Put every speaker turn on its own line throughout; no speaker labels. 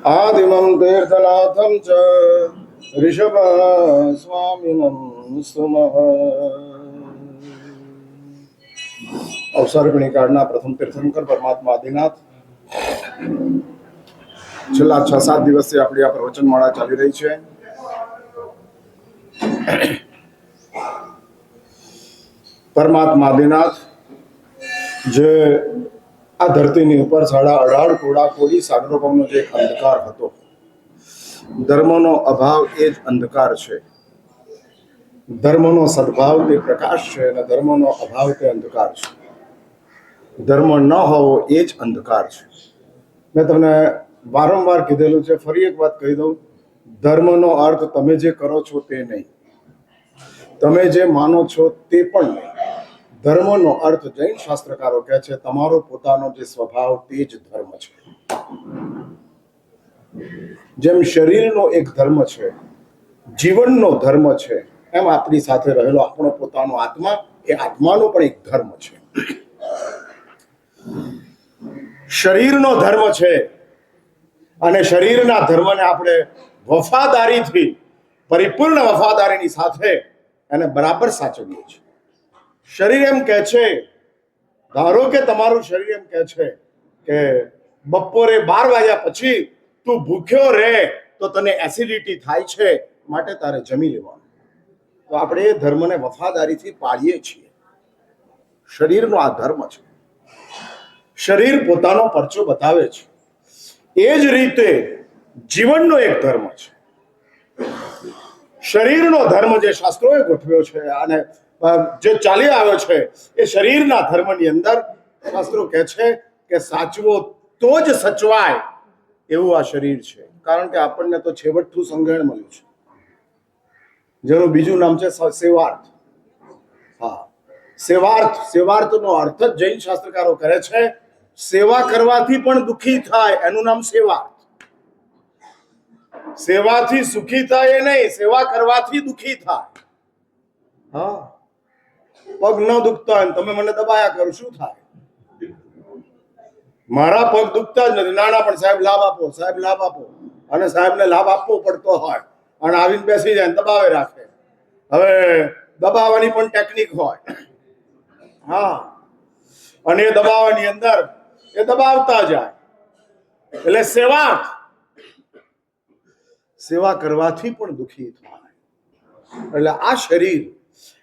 आदिमं तीर्थनाथं च ऋषभस्वामिनं सुमः। અવસર્ગણી કાળના પ્રથમ તીર્થંકર પરમાત્મા આદિનાથ છેલ્લા 6-7 દિવસથી આપણી આ પ્રવચનમાળા ચાલી રહી છે. પરમાત્મા આદિનાથ જે આ ધરતીની ઉપર 18.5 કોડા કોડી સાગરોપમનો જે એક અંધકાર હતો, ધર્મનો અભાવ એ જ અંધકાર છે, ધર્મનો સદભાવ તે પ્રકાશ છે અને ધર્મનો અભાવ તે અંધકાર છે. ધર્મ ન હોવો એ જ અંધકાર છે. મેં તમને વારંવાર કીધેલું છે, ફરી એક વાત કહી દઉં. ધર્મનો અર્થ તમે જે કરો છો તે નહીં, તમે જે માનો છો તે પણ નહીં. ધર્મનો અર્થ જૈન શાસ્ત્રકારો કહે છે તમારો પોતાનો જે સ્વભાવ તે જ ધર્મ છે. જેમ શરીરનો એક ધર્મ છે, જીવનનો ધર્મ છે, એમ આપણી સાથે રહેલો આપણો પોતાનો આત્મા એ આત્માનો પણ એક ધર્મ છે. શરીરનો ધર્મ છે અને શરીરના ધર્મને આપણે વફાદારીથી, પરિપૂર્ણ વફાદારીની સાથે એને બરાબર સાચવીએ છીએ. શરીર એમ કહે છે, ધારો કે તમારું શરીર એમ કહે છે કે બપોરે 12 વાગ્યા પછી તું ભૂખ્યો રહે તો તને એસિડિટી થાય છે, માટે તારે જમી લેવાનું. તો આપણે એ ધર્મને વફાદારીથી પાળીએ છીએ. શરીરનો આ ધર્મ છે. શરીર પોતાનો પરચો બતાવે છે. એ જ રીતે જીવનનો એક ધર્મ છે. શરીરનો ધર્મ જે શાસ્ત્રોએ ગોઠવ્યો છે અને જે ચાલી આવ્યો છે એ શરીરના ધર્મની અંદર શાસ્ત્રો કહે છે કે સાચવો તો જ સચવાય એવું આ શરીર છે. કારણ કે આપણને તો છેવટનું સંગ્રહણ મળ્યું છે, જેનું બીજું નામ છે સેવાર્થ. હા, સેવાર્થ. સેવાર્થનો અર્થ જ જૈન શાસ્ત્રકારો કરે છે સેવા કરવાથી પણ દુઃખી થાય, એનું નામ સેવાર્થ. સેવાથી સુખી થાય એ નહીં, સેવા કરવાથી દુઃખી થાય. હા, પગ ન દુખતા હોય તમે મને દબાયા કરો, શું થાય? મારા પગ દુખતા જ નથી, નાના પણ સાહેબ લાભ આપો, સાહેબ લાભ આપો, અને સાહેબને લાભ આપવો પડતો હોય અને આવીને બેસી જાય દબાવે રાખે. હવે દબાવવાની પણ ટેકનિક હોય. હા, અને એ દબાવવાની અંદર એ દબાવતા જાય. એટલે સેવા કરવાથી પણ દુઃખી થાય. એટલે આ શરીર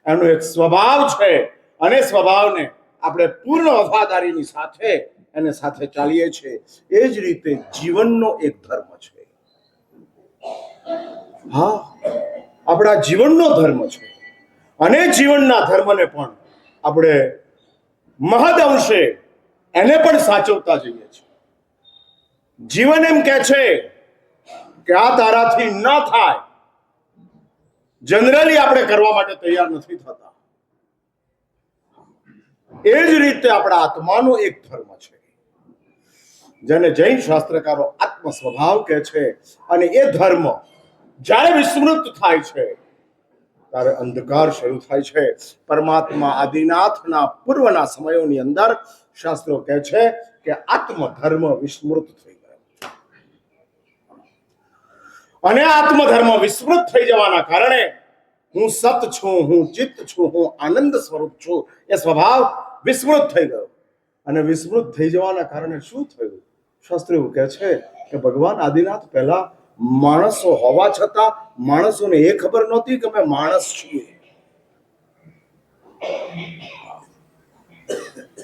એનો એક સ્વભાવ છે અને સ્વભાવને આપણે પૂર્ણ વફાદારીની સાથે એને સાથે ચાલીએ છીએ. એ જ રીતે જીવનનો એક ધર્મ છે. હા, આપણા જીવનનો ધર્મ છે અને જીવનના ધર્મને પણ આપણે મહદ અંશે એને પણ સાચવતા જઈએ છીએ. જીવન એમ કહે છે કે આ તારાથી ન થાય, જનરલી આપણે કરવા માટે તૈયાર નથી થતા. એ જ રીતે આપણા આત્માનો એક ધર્મ છે, જેને જૈન શાસ્ત્રકારો આત્મ સ્વભાવ કહે છે. અને એ ધર્મ જ્યારે વિસ્મૃત થાય છે ત્યારે અંધકાર શરૂ થાય છે. પરમાત્મા આદિનાથના પૂર્વના સમયોની અંદર શાસ્ત્રો કહે છે કે આત્મધર્મ વિસ્મૃત થઈ ગયો, અને આત્મધર્મ વિસ્મૃત થઈ જવાના કારણે હું સત છું, હું ચિત્ત છું, હું આનંદ સ્વરૂપ છું, એ સ્વભાવ વિસ્મૃત થઈ ગયો. અને વિસ્મૃત થઈ જવાના કારણે શું થયું? શાસ્ત્ર એવું કહે છે કે ભગવાન આદિનાથ પહેલા માણસો હોવા છતાં માણસોને એ ખબર નહોતી કે અમે માણસ છીએ.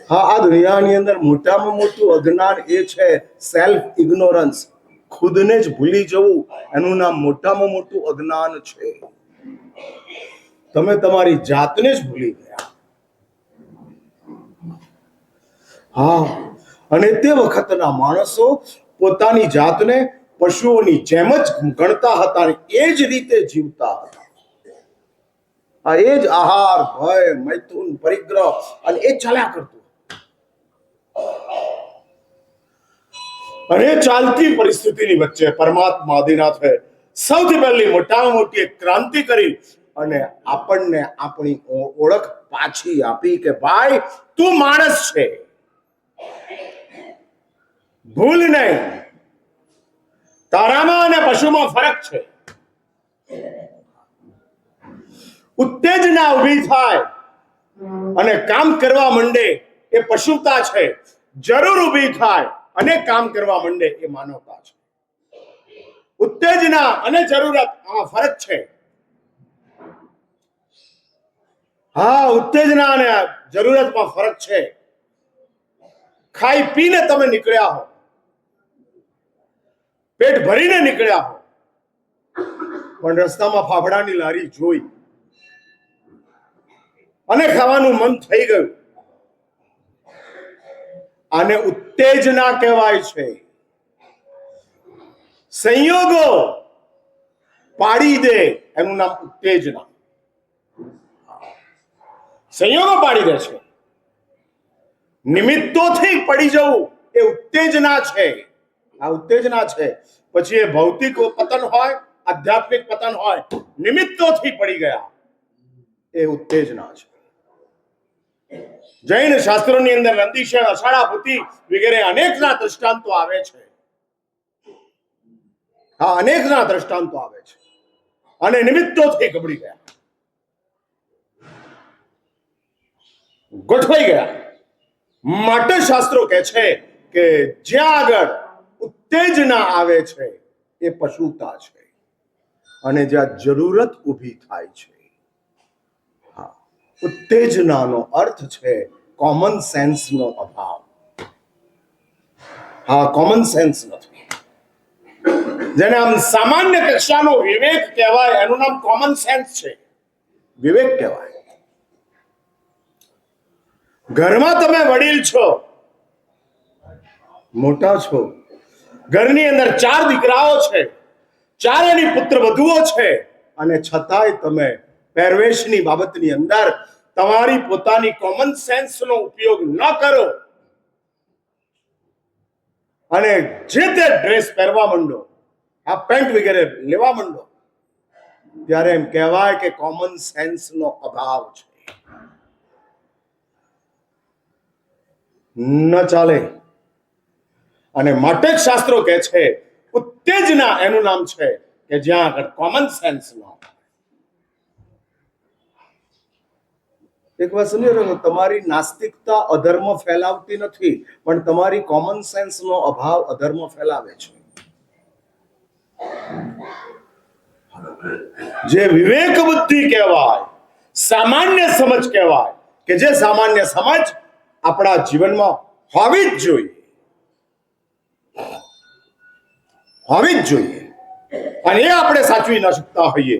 હા, આ દુનિયાની અંદર મોટામાં મોટું અજ્ઞાન એ છે સેલ્ફ ઇગ્નોરન્સ. ખુદને જ ભૂલી જવું, એનું નામ મોટામાં મોટું અજ્ઞાન છે. તમે તમારી જાતને જ ભૂલી ગયા. હા, અને તે વખતના માણસો પોતાની જાતને પશુઓની જેમ જ ગણતા હતા અને એ જ રીતે જીવતા હતા. આ એ જ આહાર, ભય, મૈથુન, પરિગ્રહ અને એ ચાલ્યા કરતું. અને ચાલતી પરિસ્થિતિની વચ્ચે પરમાત્મા આદિનાથે સૌથી પહેલી મોટામાં મોટી એક ક્રાંતિ કરી અને આપણને આપણી ઓળખ પાછી આપી કે ભાઈ તું માણસ છે, ભૂલ નહીં. તારામાં અને પશુમાં ફરક છે. ઉત્તેજના ઊભી થાય અને કામ કરવા માંડે એ પશુતા છે. જરૂર ઊભી થાય અને કામ કરવા માંડે એ માનવતા છે. ઉત્તેજના અને જરૂરત આ ફરક છે. હા, ઉત્તેજના અને જરૂરતમાં ફરક છે. ખાઈ પીને તમે નીકળ્યા હો, પેટ ભરીને નીકળ્યા હો, પણ રસ્તામાં ફાફડાની લારી જોઈ અને ખાવાનું મન થઈ ગયું, આને ઉત્તેજના કહેવાય છે. સંયોગો પાડી દે એનું નામ ઉત્તેજના. સંયોગો પાડી દે છે. નિમિત્તોથી પડી જવું એ ઉત્તેજના છે. આ ઉત્તેજના છે. પછી એ ભૌતિક પતન હોય, આધ્યાત્મિક પતન હોય, નિમિત્તોથી પડી ગયા એ ઉત્તેજના છે. જૈન શાસ્ત્રોની અંદર નંદીશણ, અષાઢા ભૂતિ વગેરે અનેકના દ્રષ્ટાંતો આવે છે. હા, અનેકના દ્રષ્ટાંતો આવે છે. અને નિમિત્તોથી ગબડી ગયા, ગોઠવાઈ ગયા. માટે શાસ્ત્રો કહે છે કે જ્યાં આગળ ઉત્તેજના આવે છે એ પશુતા છે, અને જ્યાં જરૂરત ઊભી થાય છે, હા, ઉત્તેજનાનો અર્થ છે કોમન સેન્સનો અભાવ. હા, કોમન સેન્સ નથી. જેને આમ સામાન્ય કક્ષાનો વિવેક કહેવાય, એનું નામ કોમન સેન્સ છે, વિવેક કહેવાય. ઘરમાં તમે વડીલ છો, મોટા છો, ઘરની અંદર 4 દીકરાઓ છે, 4 એની પુત્ર વધુઓ છે, અને છતાંય તમે પહેરવેશની બાબતની અંદર તમારી પોતાની કોમન સેન્સનો ઉપયોગ ન કરો અને જે તે ડ્રેસ પહેરવા માંડો, આ પેન્ટ વગેરે લેવા માંડો, ત્યારે એમ કહેવાય કે કોમન સેન્સનો અભાવ છે. ન ચાલે. અને માટે જ શાસ્ત્રો કહે છે ઉત્તેજના એનું નામ છે કે જ્યાં આગળ કોમન સેન્સ ન હોય. એક વાત સમજો, તમારી નાસ્તિકતા અધર્મ ફેલાવતી નથી, પણ તમારી કોમન સેન્સનો અભાવ અધર્મ ફેલાવે છે. જે વિવેક બુદ્ધિ કહેવાય, સામાન્ય સમજ કહેવાય, કે જે સામાન્ય સમજ આપણા જીવનમાં હોવી જ જોઈએ, હોવી જ જોઈએ, અને એ આપણે સાચવી ન શકતા હોઈએ,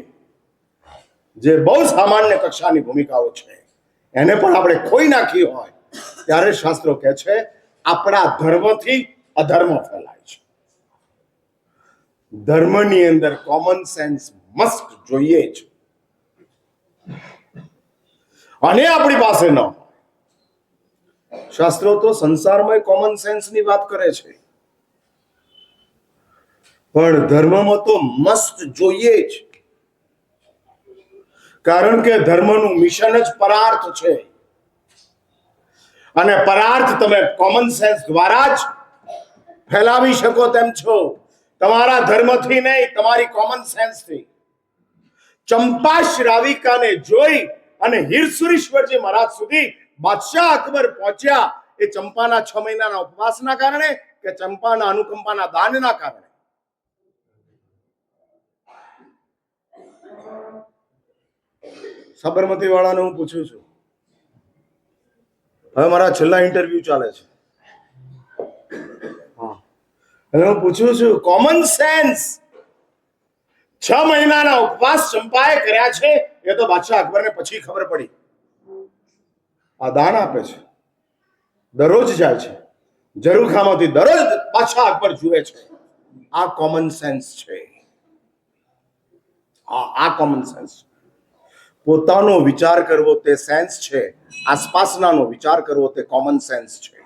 જે બહુ સામાન્ય કક્ષાની ભૂમિકાઓ છે, એને પણ આપણે ખોઈ નાખી હોય, ત્યારે શાસ્ત્રો કહે છે આપણા ધર્મથી અધર્મ ફેલાય છે. ધર્મની અંદર કોમન સેન્સ મસ્ટ જોઈએ જ, અને આપણી પાસે ન હોય. શાસ્ત્રો તો સંસારમાં કોમન સેન્સની વાત કરે છે, પણ ધર્મમાં તો મસ્ટ જોઈએ જ, કારણ કે ધર્મનું મિશન જ પરાર્થ છે, અને પરાર્થ તમે કોમન સેન્સ દ્વારા જ ફેલાવી શકો તેમ છો, તમારા ધર્મથી નહીં, તમારી કોમન સેન્સથી. ચંપા શ્રાવિકાને જોઈ અને હીરસુરીશ્વરજી મહારાજ સુધી બાદશાહ અકબર પહોંચ્યા એ ચંપાના 6 મહિનાના ઉપવાસના કારણે કે ચંપાના અનુકંપાના દાનના કારણે? સાબરમતી વાળાને હું પૂછું છું, હવે મારા છેલ્લા ઇન્ટરવ્યુ ચાલે છે, હવે હું પૂછું છું, કોમન સેન્સ 6 મહિનાના ઉપવાસ ચંપાએ કર્યા છે, એ તો બાદશાહ અકબરને પછી ખબર પડી. આ દાન આપે છે, દરરોજ જાય છે ઝરૂખામાંથી, દરરોજ બાદશાહ અકબર જુએ છે. આ કોમન સેન્સ છે. આ કોમન સેન્સ. પોતાનો વિચાર કરવો તે સેન્સ છે, આસપાસનાનો વિચાર કરવો તે કોમન સેન્સ છે.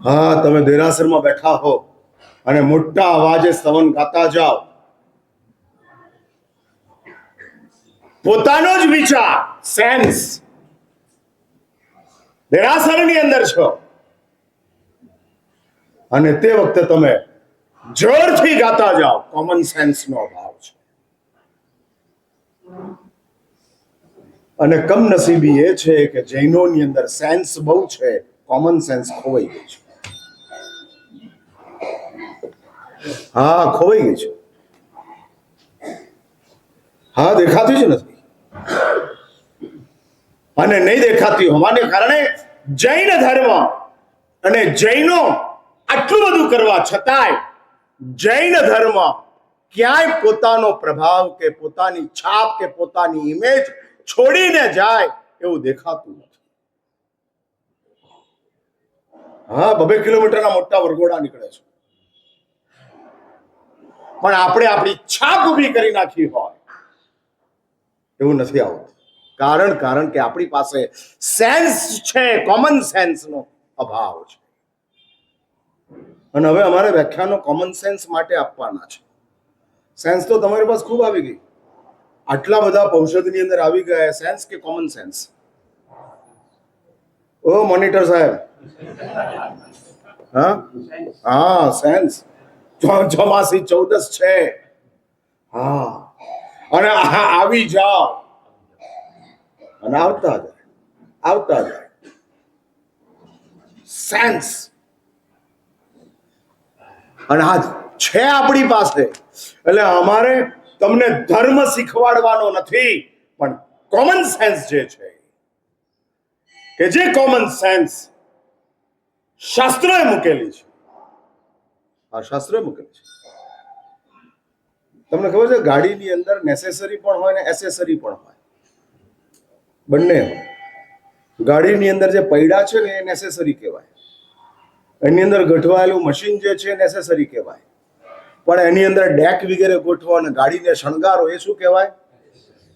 હા, તમે દેરાસરમાં બેઠા હો અને મોટા અવાજે સ્તવન ગાતા જાઓ, પોતાનો જ વિચાર સેન્સ, દેરાસરની અંદર છો, અને તે વખતે તમે જોરથી ગાતા જાઓ, કોમન સેન્સનો અભાવ છે. અને કમનસીબી એ છે કે જૈનોની અંદર સેન્સ બહુ છે, કોમન સેન્સ ખોવાઈ ગઈ છે. હા, ખોવાઈ ગઈ છે. હા, દેખાતી જ નથી. અને નહીં દેખાતી હોવાને કારણે જૈન ધર્મ અને જૈનો આટલું બધું કરવા છતાંય જૈન ધર્મ ક્યાંય પોતાનો પ્રભાવ કે પોતાની છાપ કે પોતાની ઇમેજ છોડીને જાય એવું દેખાતું નથી. હા, 2 કિલોમીટરના મોટા વરઘોડા નીકળે છે, પણ આપણે આપણી છાપ ઊભી કરી નાખી હોય એવું નથી આવતું. કારણ કે આપણી પાસે સેન્સ છે, કોમન સેન્સનો અભાવ છે. અને હવે અમારે વ્યાખ્યાનો કોમન સેન્સ માટે આપવાના છે. સેન્સ તો તમારી પાસે ખૂબ આવી ગઈ, આટલા બધા ઔષધની અંદર આવી ગયા. સેન્સ કે કોમન સેન્સ? ઓ મોનિટર સાહેબ, હા હા, સેન્સ. ચોમાસી 14 છે. હા, અને આવી જાઓ અને આવતા જાય સેન્સ. અને આ છે આપણી પાસે. એટલે અમારે તમને ધર્મ શીખવાડવાનો નથી, પણ કોમન સેન્સ જે છે, કે જે કોમન સેન્સ શાસ્ત્રોએ મૂકેલી છે, આ શાસ્ત્રોએ મૂકેલી છે. તમને ખબર છે, ગાડીની અંદર નેસેસરી પણ હોય ને એસેસરી પણ હોય, બંને હોય. ગાડીની અંદર જે પૈડા છે ને એ નેસેસરી કહેવાય, એની અંદર ગોઠવાયેલું મશીન જે છે નેસેસરી કહેવાય. પણ એની અંદર ડેક વગેરે ગોઠવો અને ગાડીને શણગારો એ શું કહેવાય?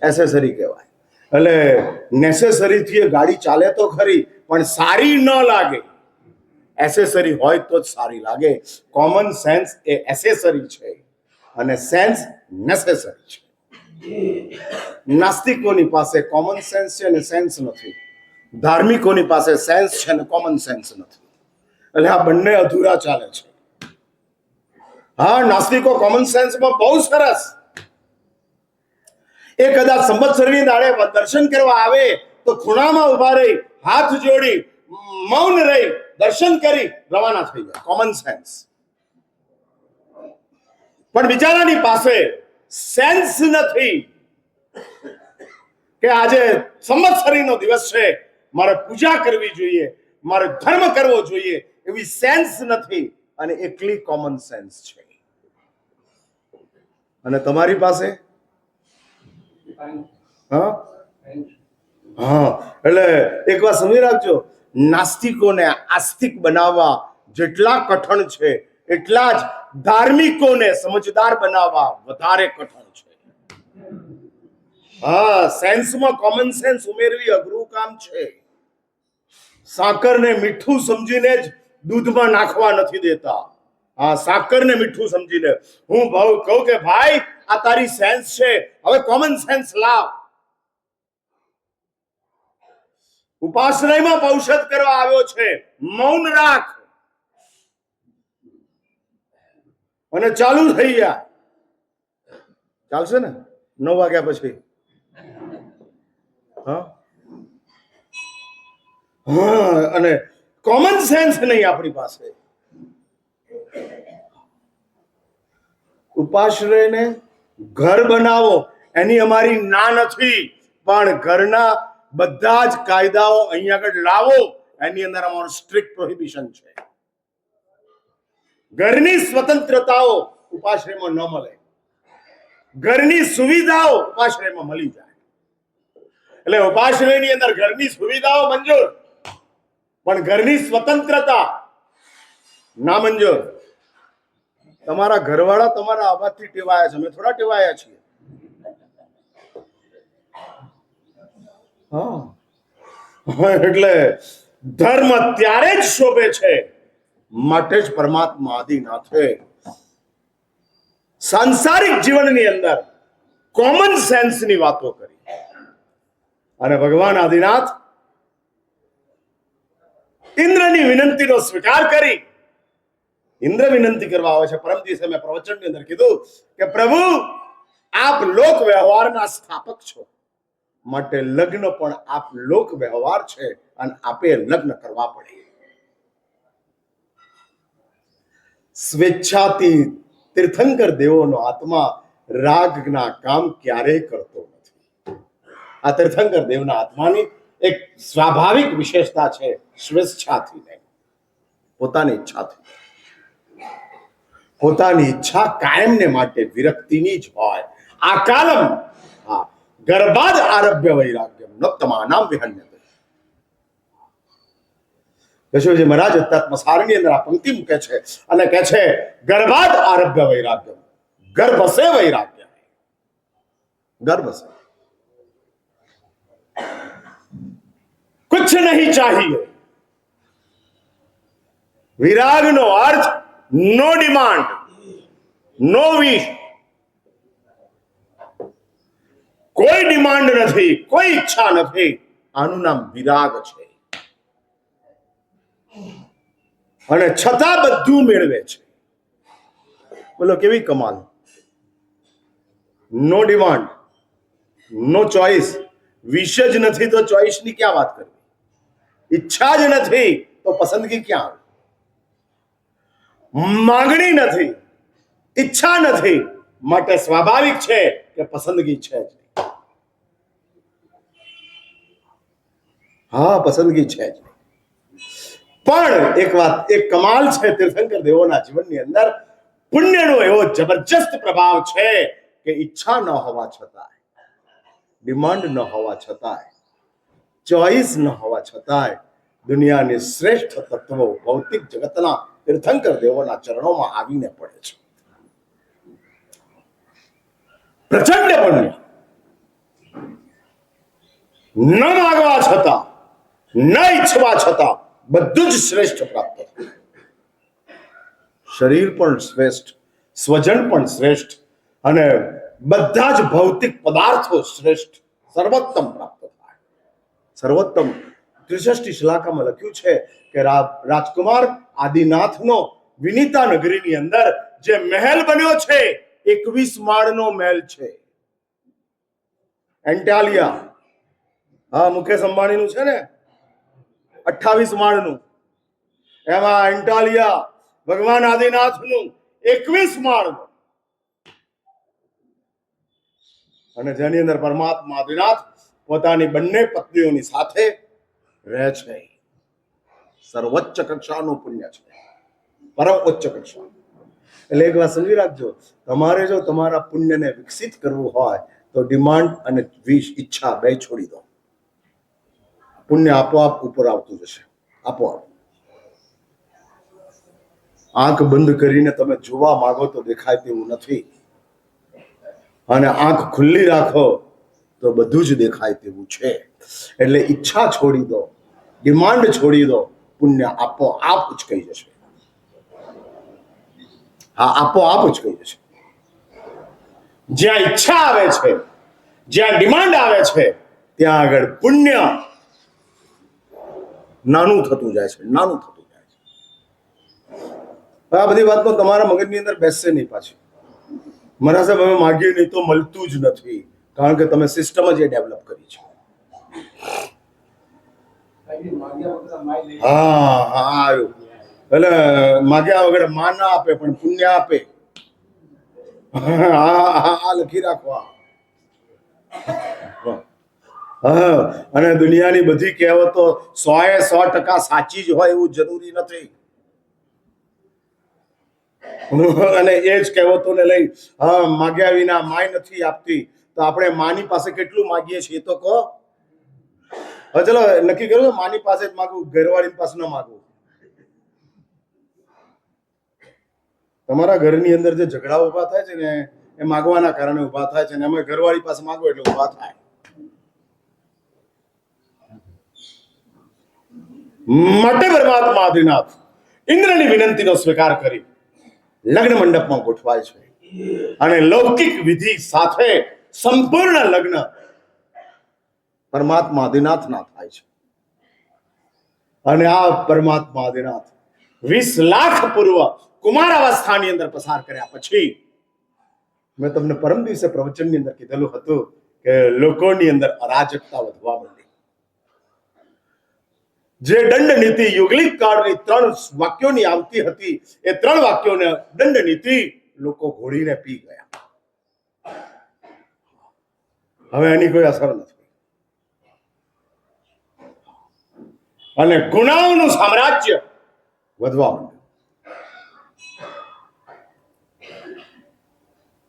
એસેસરી કહેવાય. એટલે નેસેસરીથી ગાડી ચાલે તો ખરી, પણ સારી ન લાગે. એસેસરી હોય તો જ સારી લાગે. કોમન સેન્સ એ એસેસરી છે અને સેન્સ નેસેસરી છે. નાસ્તિકોની પાસે કોમન સેન્સ છે અને સેન્સ નથી. ધાર્મિકોની પાસે સેન્સ છે અને કોમન સેન્સ નથી. એટલે આ બંને અધૂરા ચાલે છે. હા, નાસ્તિકો કોમન સેન્સમાં બહુ સરસ. એ કદાચ સંવત્સરની દાડે દર્શન કરવા આવે તો ખૂણામાં ઉભા રહી, હાથ જોડી, મૌન રહી, દર્શન કરી રવાના થઈ જાય. Common sense. પણ બિચારાની પાસે સેન્સ નથી કે આજે સંવત્સરીનો દિવસ છે, મારે પૂજા કરવી જોઈએ, મારે ધર્મ કરવો જોઈએ, એવી સેન્સ નથી. અને એકલી કોમન સેન્સ છે. અને તમારી પાસે હા હા, એટલે એક વાત સમજી રાખજો, નાસ્તિકોને આસ્તિક બનાવવા જેટલા કઠણ છે, એટલા જ ધાર્મિકોને સમજદાર બનાવવા વધારે કઠણ છે. હા, સેન્સમાં કોમન સેન્સ ઉમેરવી અઘરું કામ છે. સાકરને મીઠું સમજીને જ દૂધમાં નાખવા નથી દેતા. હા, સાકરને મીઠું સમજીને હું કહું કે ભાઈ આ તારી સેન્સ છે, હવે કોમન સેન્સ લાવ. ઉપાશ્રયમાં ઔષધ કરવા આવ્યો છે, મૌન રાખ અને ચાલુ થઈ જાય. ચાલશે ને 9 વાગ્યા પછી? હા હા, અને કોમન સેન્સ નહીં આપણી પાસે. ઉપાશ્રયને ઘર બનાવો એની અમારી ના નથી, પણ ઘરના બધા જ કાયદાઓ અહીંયા આગળ લાવો એની અંદર અમારું સ્ટ્રિક્ટ પ્રોહિબિશન છે. ઘરની સ્વતંત્રતાઓ ઉપાશ્રયમાં ન મળે, ઘરની સુવિધાઓ ઉપાશ્રયમાં મળી જાય. એટલે ઉપાશ્રયની અંદર ઘરની સુવિધાઓ મંજૂર, પણ ઘરની સ્વતંત્રતા ના મંજૂર. તમારા ઘરવાળા તમારા અવાજથી ટેવાયા છે, અમે થોડા ટેવાયા છીએ. હા, એટલે ધર્મ ત્યારે જ શોભે છે, માટે જ પરમાત્મા આદિનાથે સાંસારિક જીવનની અંદર કોમન સેન્સની વાતો કરી. અને ભગવાન આદિનાથ ઇન્દ્રની વિનંતીનો સ્વીકાર કરી ઇન્દ્ર વિનંતી કરવા આવે છે. પરમ દિવસે મેં પ્રવચનની અંદર કીધું કે પ્રભુ આપ લોક વ્યવહારના સ્થાપક છો, માટે લગ્ન પણ આપ લોક વ્યવહાર છે અને આપે લગ્ન કરવા પડે. સ્વેચ્છાથી તીર્થંકર દેવોનો આત્મા રાગના કામ ક્યારેય કરતો નથી. આ તીર્થંકર દેવના આત્માની એક સ્વાભાવિક વિશેષતા છે, સ્વેચ્છાથી નહીં, પોતાની ઈચ્છાથી. પોતાની ઈચ્છા કાયમને માટે વિરક્તિની જ હોય. આ કાલમ ગર્ભાદ આરભ્ય વૈરાગ્યમ નોત્તમાનામ વિહન્યતે. યશોજી મહારાજ તત્મસારની અંદર આ પંક્તિ મૂકે છે અને કહે છે ગર્ભાદ આરભ્ય વૈરાગ્યમ, ગર્ભ સે વૈરાગ્ય, ગર્ભ સે कुछ नहीं चाहिए. विराग नो अर्थ नो डिमांड, नो विश. કોઈ ડિમાન્ડ નથી, કોઈ ઈચ્છા નથી. આનું નામ વિરાગ છે. અને છતાં બધું મેળવે છે. બોલો કેવી કમાલ. નો ડિમાન્ડ, નો ચોઇસ. વિશ જ નથી તો ચોઇસ ની ક્યાં વાત કરવી? ઈચ્છા જ નથી તો પસંદગી ક્યાં આવે? માંગણી નથી, ઈચ્છા નથી, માટે સ્વાભાવિક છે કે પસંદગી છે જ. હા, પસંદગી છે જ. પણ એક વાત, એક કમાલ છે તીર્થંકર દેવોના જીવનની અંદર. પુણ્યનો એવો જબરજસ્ત પ્રભાવ છે કે ઈચ્છા ન હોવા છતાંય, ડિમાન્ડ ન હોવા છતાંય, ચોઈસ ન હોવા છતાંય દુનિયાની શ્રેષ્ઠ તત્વો ભૌતિક જગતના તીર્થંકર દેવોના ચરણોમાં આવીને પડે છે. પ્રચંડ પુણ્ય. ન માગવા છતાં, ન ઈચ્છવા છતાં બધું જ શ્રેષ્ઠ પ્રાપ્ત થાય. શરીર પણ શ્રેષ્ઠ, સ્વજન પણ શ્રેષ્ઠ અને બધા જ ભૌતિક પદાર્થો શ્રેષ્ઠ, સર્વોત્તમ પ્રાપ્ત થાય. સર્વોત્તમ. ત્રિષષ્ટિ શ્લોકમાં લખ્યું છે કે રાજકુમાર આદિનાથનો વિનીતા નગરીની અંદર જે મહેલ બન્યો છે 21 માળનો મહેલ છે. એન્ટાલિયા, હા, મુકેશ અંબાણીનું છે ને, 28 માળનું. એમાં એન્ટાલિયા ભગવાન આદિનાથનું 21 માળનું. અને જેની અંદર પરમાત્મા આદિનાથ પોતાની બંને પત્નીઓની સાથે રહે છે. સર્વોચ્ચ કક્ષાનું પુણ્ય છે, પરમ ઉચ્ચ કક્ષા. એટલે એક વાત સમજી રાખજો, તમારે જો તમારા પુણ્યને વિકસિત કરવું હોય તો ડિમાન્ડ અને વિશ, ઈચ્છા બે છોડી દો. પુણ્ય આપોઆપ ઉપર આવતું જશે, આપોઆપ. આંખ બંધ કરીને તમે જોવા માંગો તો દેખાય તેવું નથી, અને આંખ ખુલ્લી રાખો તો બધું જ દેખાય તેવું છે. એટલે ઈચ્છા છોડી દો, ડિમાન્ડ છોડી દો, પુણ્ય આપોઆપ ઉચકાઈ જશે. હા, આપોઆપ ઉચકાઈ જશે. જ્યાં ઈચ્છા આવે છે, જ્યાં ડિમાન્ડ આવે છે, ત્યાં આગળ પુણ્ય નાનું થતું જાય છે, નાનું થતું જાય છે. આ બધી વાતનો તમારા મગજની અંદર બેસશે નહીં પાછી. મારા સાહેબ અમે માગીએ નહીં તો મળતું જ નથી, કારણ કે તમે સિસ્ટમ જ એ ડેવલપ કરી છે. હા હા, આવ્યું. એટલે માગ્યા વગર માં ના આપે પણ પુણ્ય આપે. હા, લખી રાખવા. હા, અને દુનિયાની બધી કહેવતો 100% સાચી જ હોય એવું જરૂરી નથી. અને એ જ કહેવતોને લઈ હા, માગ્યા વિના માય નથી આપતી, તો આપણે માની પાસે કેટલું માગીએ છીએ તો કહો. હવે ચલો નક્કી કરો, માની પાસે જ માગવું, ઘરવાળી પાસે ન માગવું. તમારા ઘરની અંદર જે ઝઘડા ઉભા થાય છે ને એ માગવાના કારણે ઉભા થાય છે, ને અમે ઘરવાળી પાસે માગો એટલે ઉભા થાય. માટે પરમાત્મા આદિનાથ ઇન્દ્રની વિનંતીનો સ્વીકાર કરી લગ્ન મંડપમાં ગોઠવાય છે, અને લૌકિક વિધિ સાથે સંપૂર્ણ લગ્ન પરમાત્મા આદિનાથના થાય છે. અને આ પરમાત્મા આદિનાથ 20 લાખ પૂર્વ કુમાર અવસ્થાની અંદર પસાર કર્યા પછી મેં તમને પરમ દિવસે પ્રવચનની અંદર કીધેલું હતું કે લોકોની અંદર અરાજકતા વધવા માંડી. જે દંડ નીતિ યુગલિક કાળની 3 વાક્યોની આવતી હતી, એ 3 વાક્યોને દંડ નીતિ લોકો ઘોડીને પી ગયા. હવે એની કોઈ અસર નથી અને ગુનાઓનું સામ્રાજ્ય વધવા માંડ્યું.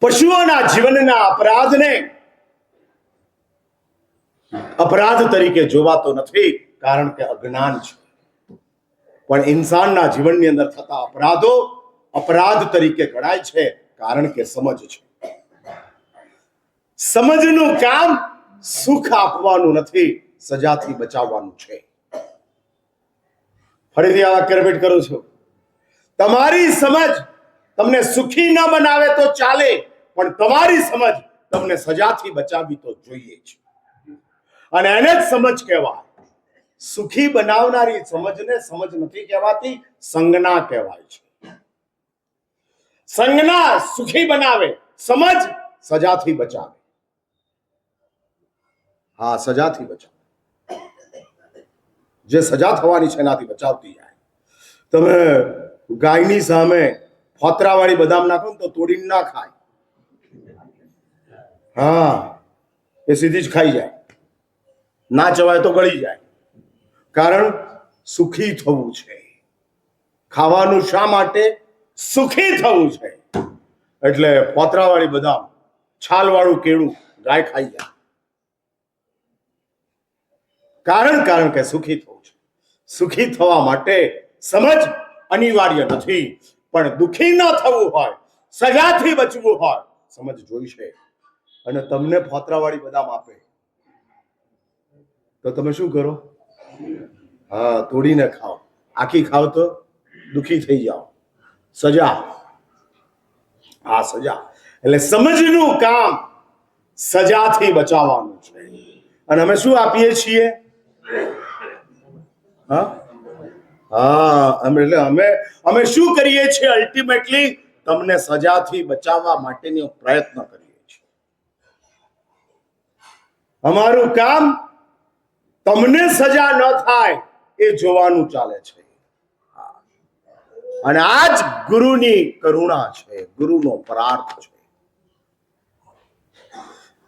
પશુઓના જીવનના અપરાધને અપરાધ તરીકે જોવાતો નથી, કારણ કે અજ્ઞાન છે. પણ ઇન્સાનના જીવનની અંદર થતા અપરાધો અપરાધ તરીકે ગણાય છે, કારણ કે સમજ છે. સમજનું કામ સુખ આપવાનું નથી, સજાથી બચાવવાનું છે. ફરીથી આ વાક્ય રિપીટ કરું છું. તમારી સમજ તમને સુખી ન બનાવે તો ચાલે, પણ તમારી સમજ તમને સજાથી બચાવવી તો જોઈએ જ. અને એને જ સમજ કહેવાય. સુખી બનાવનારી સમજને સમજ નથી કહેવાતી, સંજ્ઞા કહેવાય છે. સંજ્ઞા સુખી બનાવે, સમજ સજાથી બચાવે. હા, સજાથી બચાવે. જે સજા થવાની છે એનાથી બચાવતી જાય. તમે ગાયની સામે ફોતરાવાળી બદામ નાખો ને તો તોડીને ના ખાય. હા, એ સીધી જ ખાઈ જાય. ના ચવાય તો ગળી જાય. કારણ સુખી થવું છે. ખાવાનું શા માટે? સુખી થવું છે. એટલે ફોતરાવાળી બદામ, છાલવાળું કેળું ગાય ખાઈ જાય. કારણ કે સુખી થવું છે. સુખી થવા માટે સમજ અનિવાર્ય નથી, પણ દુખી ન થવું હોય, સજાથી બચવું હોય, સમજ જોઈશે. અને તમને ફોતરાવાળી બદામ આપે તો તમે શું કરો? હા, તોડીને ખાઓ. આખી ખાવ તો દુખી થઈ જાઓ. સજા. આ સજા. એટલે સમજનું કામ સજાથી બચાવવાનું છે. અને અમે શું આપીએ છીએ? હા, એટલે અમે શું કરીએ છીએ? અલ્ટિમેટલી તમને સજાથી બચાવવા માટેનો પ્રયત્ન કરીએ છીએ. અમારું કામ તમને સજા ન થાય એ જોવાનું ચાલે છે. અને આ જ ગુરુની કરુણા છે, ગુરુનો પરાર્થ છે.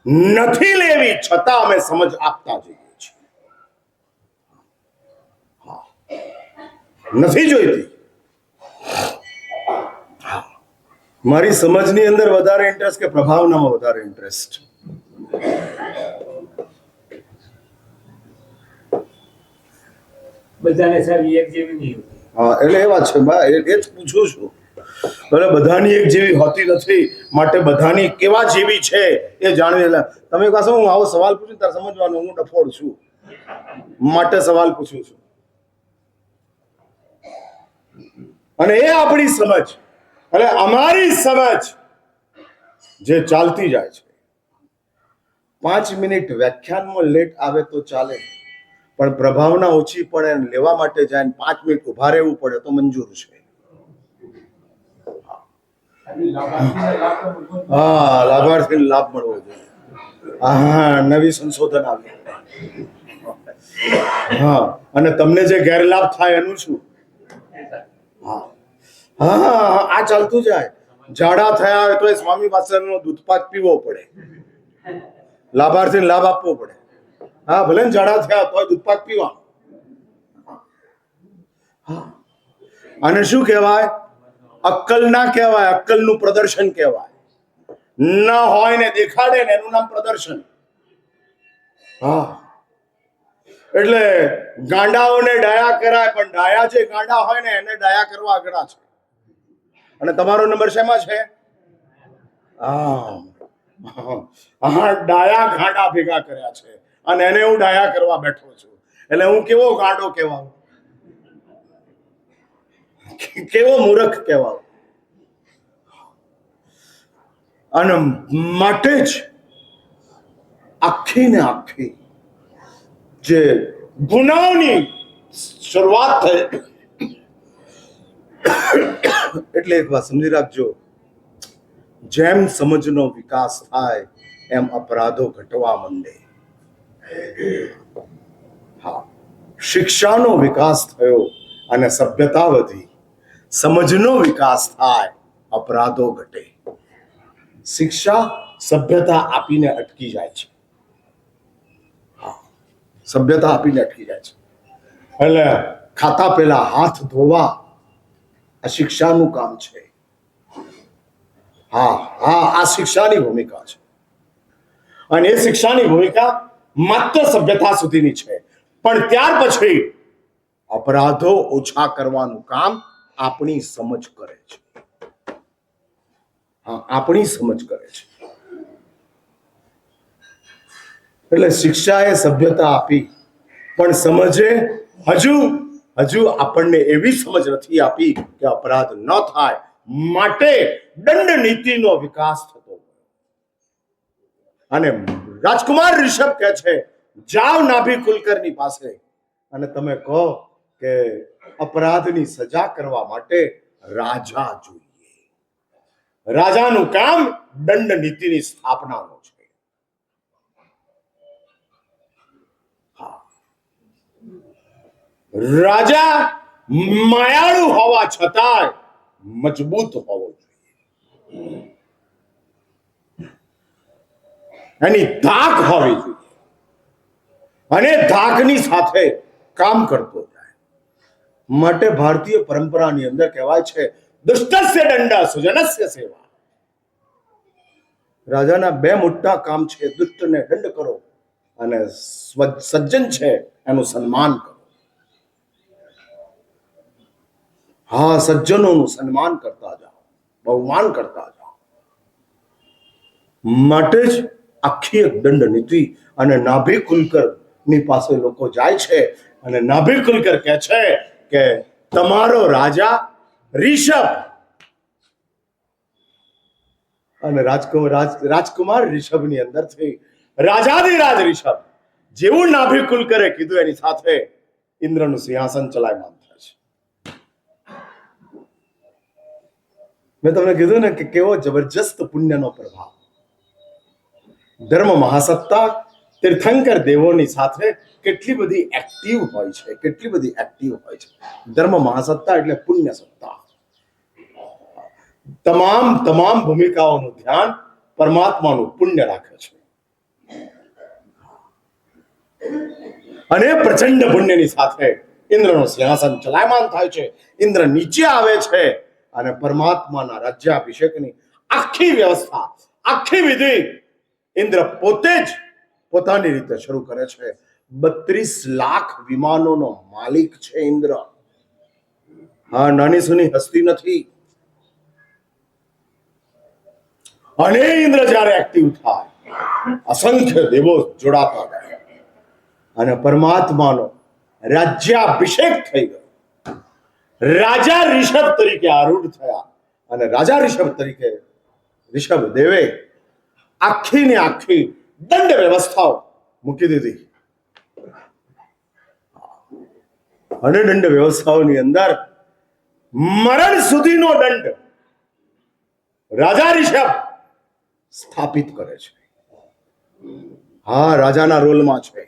નથી લેવી છતાં અમે સમજ આપતા જઈએ છીએ. નથી જોઈતી. મારી સમજની અંદર વધારે ઇન્ટરેસ્ટ કે પ્રભાવનામાં વધારે ઇન્ટરેસ્ટ?
બધાને સારી એક જેવી નહીં.
હા, એટલે એ વાત છે. એ જ પૂછું છું. એટલે બધાની એક જેવી હોતી નથી, માટે બધાની કેવા જેવી છે એ જાણવી. તમે કહો હું આવો સવાલ પૂછું ત્યારે સમજવાનું હું ડફોડ છું, માટે સવાલ પૂછું છું. અને એ આપણી સમજ, એટલે અમારી સમજ જે ચાલતી જાય છે. 5 મિનિટ વ્યાખ્યાનમાં લેટ આવે તો ચાલે, પણ પ્રભાવના ઓછી પડે અને લેવા માટે જાય 5 મિનિટ ઉભા રહેવું પડે તો મંજૂર છે. હા, લાભાર્થીને લાભ મળવો જોઈએ. હા, નવી સંશોધન આવ્યું. હા, અને તમને જે ગેરલાભ થાય એનું શું? હા હા, આ ચાલતું જાય. ઝાડા થયા હોય તો સ્વામી પાસેનો દૂધપાક પીવો પડે, લાભાર્થીને લાભ આપવો પડે. હા, ભલે ને ઝાડા થયા તો દૂધપાક પીવાનો. અને શું કહેવાય? અક્કલ ના કહેવાય, અક્કલનું પ્રદર્શન કહેવાય. ન હોય ને દેખાડે ને એનું નામ પ્રદર્શન. હા, એટલે ગાંડાઓને ડાયા કરાય, પણ ડાયા જે ગાંડા હોય ને એને ડાયા કરવા અઘરા છે. અને તમારો નંબર શેમાં છે? હા, ડાયા ગાંડા ભેગા કર્યા છે અને એને હું ડાયા કરવા બેઠો છું. એટલે હું કેવો ગાંડો કહેવાઉં, કેવો મૂર્ખ કહેવાઉં. અને માટે જ આખી ને આખી જે ગુનાઓની શરૂઆત થઈ, એટલે એક વાત સમજી રાખજો, જેમ સમજનો વિકાસ થાય એમ અપરાધો ઘટવા માંડે. હા, શિક્ષાનો વિકાસ થયો અને સભ્યતા વધી, સમજનો વિકાસ થાય, અપરાધો ઘટે. શિક્ષા સભ્યતા આપીને અટકી જાય છે. હા, સભ્યતા આપીને અટકી જાય છે. એટલે ખાતા પહેલા હાથ ધોવા આ શિક્ષાનું કામ છે. હા હા, આ શિક્ષાની ભૂમિકા છે. અને એ શિક્ષાની ભૂમિકા માત્ર સભ્યતા સુધીની છે, પણ ત્યાર પછી અપરાધો ઓછા કરવાનું કામ આપણી સમજ કરે છે. હા, આપણી સમજ કરે છે. એટલે શિક્ષાએ સભ્યતા આપી, પણ સમજે હજુ આપણને એવી સમજ નથી આપી કે અપરાધ ન થાય, માટે દંડ નીતિનો વિકાસ થતો. અને રાજકુમાર ઋષભ કહે છે, જાઓ નાભી કુલકર્ણી પાસે અને તમે કહો કે અપરાધની સજા કરવા માટે રાજા જોઈએ. રાજાનું કામ દંડ નીતિની સ્થાપનાનું છે. રાજા માયાળુ હોવા છતાં મજબૂત હોવો જોઈએ. એની ધાક હોવી જોઈએ અને ધાકની સાથે કામ કરતો જાય. માટે ભારતીય પરંપરાની અંદર કહેવાય છે, દુષ્ટસ્ય દંડ સુજનસ્ય સેવા. રાજાના બે મોટા કામ છે, દુષ્ટને દંડ કરો અને સજ્જન છે એનું સન્માન કરો. હા, સજ્જનોનું સન્માન કરતા જાઓ, બહુમાન કરતા જાઓ. માટે જ આખી એક દંડ નીતિ. અને નાભી કુલકર ની પાસે લોકો જાય છે અને નાભી કુલકર કહે છે કે તમારો રાજા ઋષભ અને રાજકુમાર ઋષભની અંદરથી રાજાધિરાજ ઋષભ, જેવું નાભી કુલકરે કીધું એની સાથે ઇન્દ્રનું સિંહાસન ચલાયમાન થાય છે. મેં તમને કીધું ને કે કેવો જબરજસ્ત પુણ્યનો પ્રભાવ. ધર્મ મહાસત્તા તીર્થંકર દેવોની સાથે કેટલી બધી એક્ટિવ હોય છે, કેટલી બધી એક્ટિવ હોય છે. ધર્મ મહાસત્તા એટલે પુણ્ય સત્તા. તમામ ભૂમિકાઓનું ધ્યાન પરમાત્માનું પુણ્ય રાખે છે. અને પ્રચંડ પુણ્યની સાથે ઇન્દ્રનું સિંહાસન ચલાયમાન થાય છે. ઇન્દ્ર નીચે આવે છે અને પરમાત્માના રાજ્યાભિષેકની આખી વ્યવસ્થા, આખી વિધિ ઇન્દ્ર પોતે જ પોતાની રીતે શરૂ કરે છે. 32 લાખ વિમાનોનો માલિક છે ઇન્દ્ર. હા, નાની સુની હસ્તી નથી. અને ઇન્દ્ર જ્યારે એક્ટિવ થાય, અસંખ્ય દેવો જોડાતા ગયા અને પરમાત્માનો રાજ્યાભિષેક થઈ ગયો. રાજા ઋષભ તરીકે આરૂઢ થયા અને રાજા ઋષભ તરીકે ઋષભ દેવે આખી ને આખી દંડ વ્યવસ્થાઓ મૂકી દીધી. અને દંડ વ્યવસ્થાઓની અંદર મરણ સુધીનો દંડ રાજા ઋષભ સ્થાપિત કરે છે. હા, રાજાના રોલમાં છે.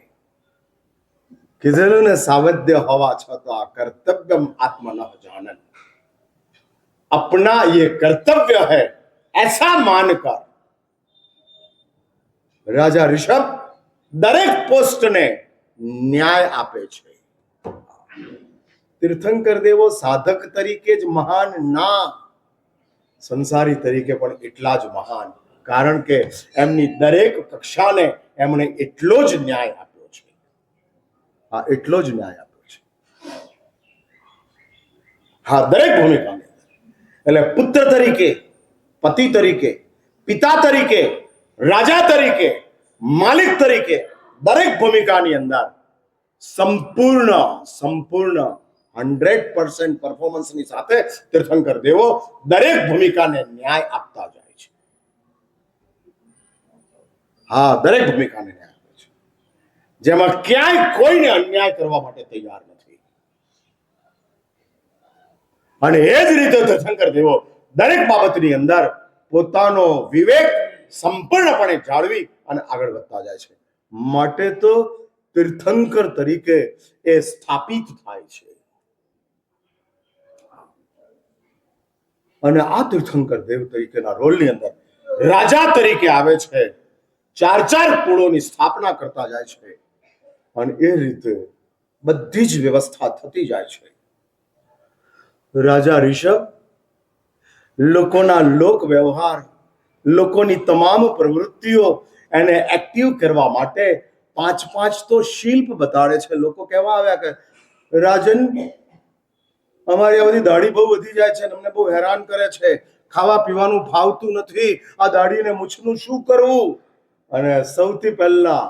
કીધેલું ને, સાવધ્ય હોવા છતાં કર્તવ્યમ આત્મનઃ જાનન. अपना ये कर्तव्य है ऐसा मानकर રાજા ઋષભ દરેક પોસ્ટને ન્યાય આપે છે. તીર્થંકર દેવો સાધક તરીકે જ મહાન ના, સંસારી તરીકે પણ એટલા જ મહાન, કારણ કે એમની દરેક કક્ષાને એમણે એટલો જ ન્યાય આપ્યો છે. હા, એટલો જ ન્યાય આપ્યો છે. હા, દરેક ભૂમિકાને. એટલે પુત્ર તરીકે, પતિ તરીકે, પિતા તરીકે, રાજા તરીકે, માલિક તરીકે દરેક ભૂમિકાની અંદર સંપૂર્ણ 100% પરફોર્મન્સની સાથે તીર્થંકર દેવો દરેક ભૂમિકાને ન્યાય આપતા જાય છે. હા, દરેક ભૂમિકાને ન્યાય આપે છે, જેમાં ક્યાંય કોઈને અન્યાય કરવા માટે તૈયાર નથી. અને એ જ રીતે તીર્થંકર દેવો દરેક બાબતની અંદર પોતાનો વિવેક સંપૂર્ણપણે જાળવી અને આગળ વધતા જાય છે. માટે તો તીર્થંકર તરીકે એ સ્થાપિત થાય છે. અને આ તીર્થંકર દેવ તરીકેના રોલની અંદર રાજા તરીકે આવે છે, ચાર ચાર કુળોની સ્થાપના કરતા જાય છે અને એ રીતે બધી જ વ્યવસ્થા થતી જાય છે. રાજા ઋષભ લોકોના લોક વ્યવહાર, લોકોની તમામ પ્રવૃત્તિઓ એને એક્ટિવ કરવા માટે 5 તો શિલ્પ બતાડે છે. લોકો કહેવા આવ્યા કે રાજન, અમારી આ બધી દાઢી બહુ વધી જાય છે, અમને બહુ હેરાન કરે છે, ખાવા પીવાનું ભાવતું નથી, આ દાઢીને મૂછનું શું કરવું? અને સૌથી પહેલા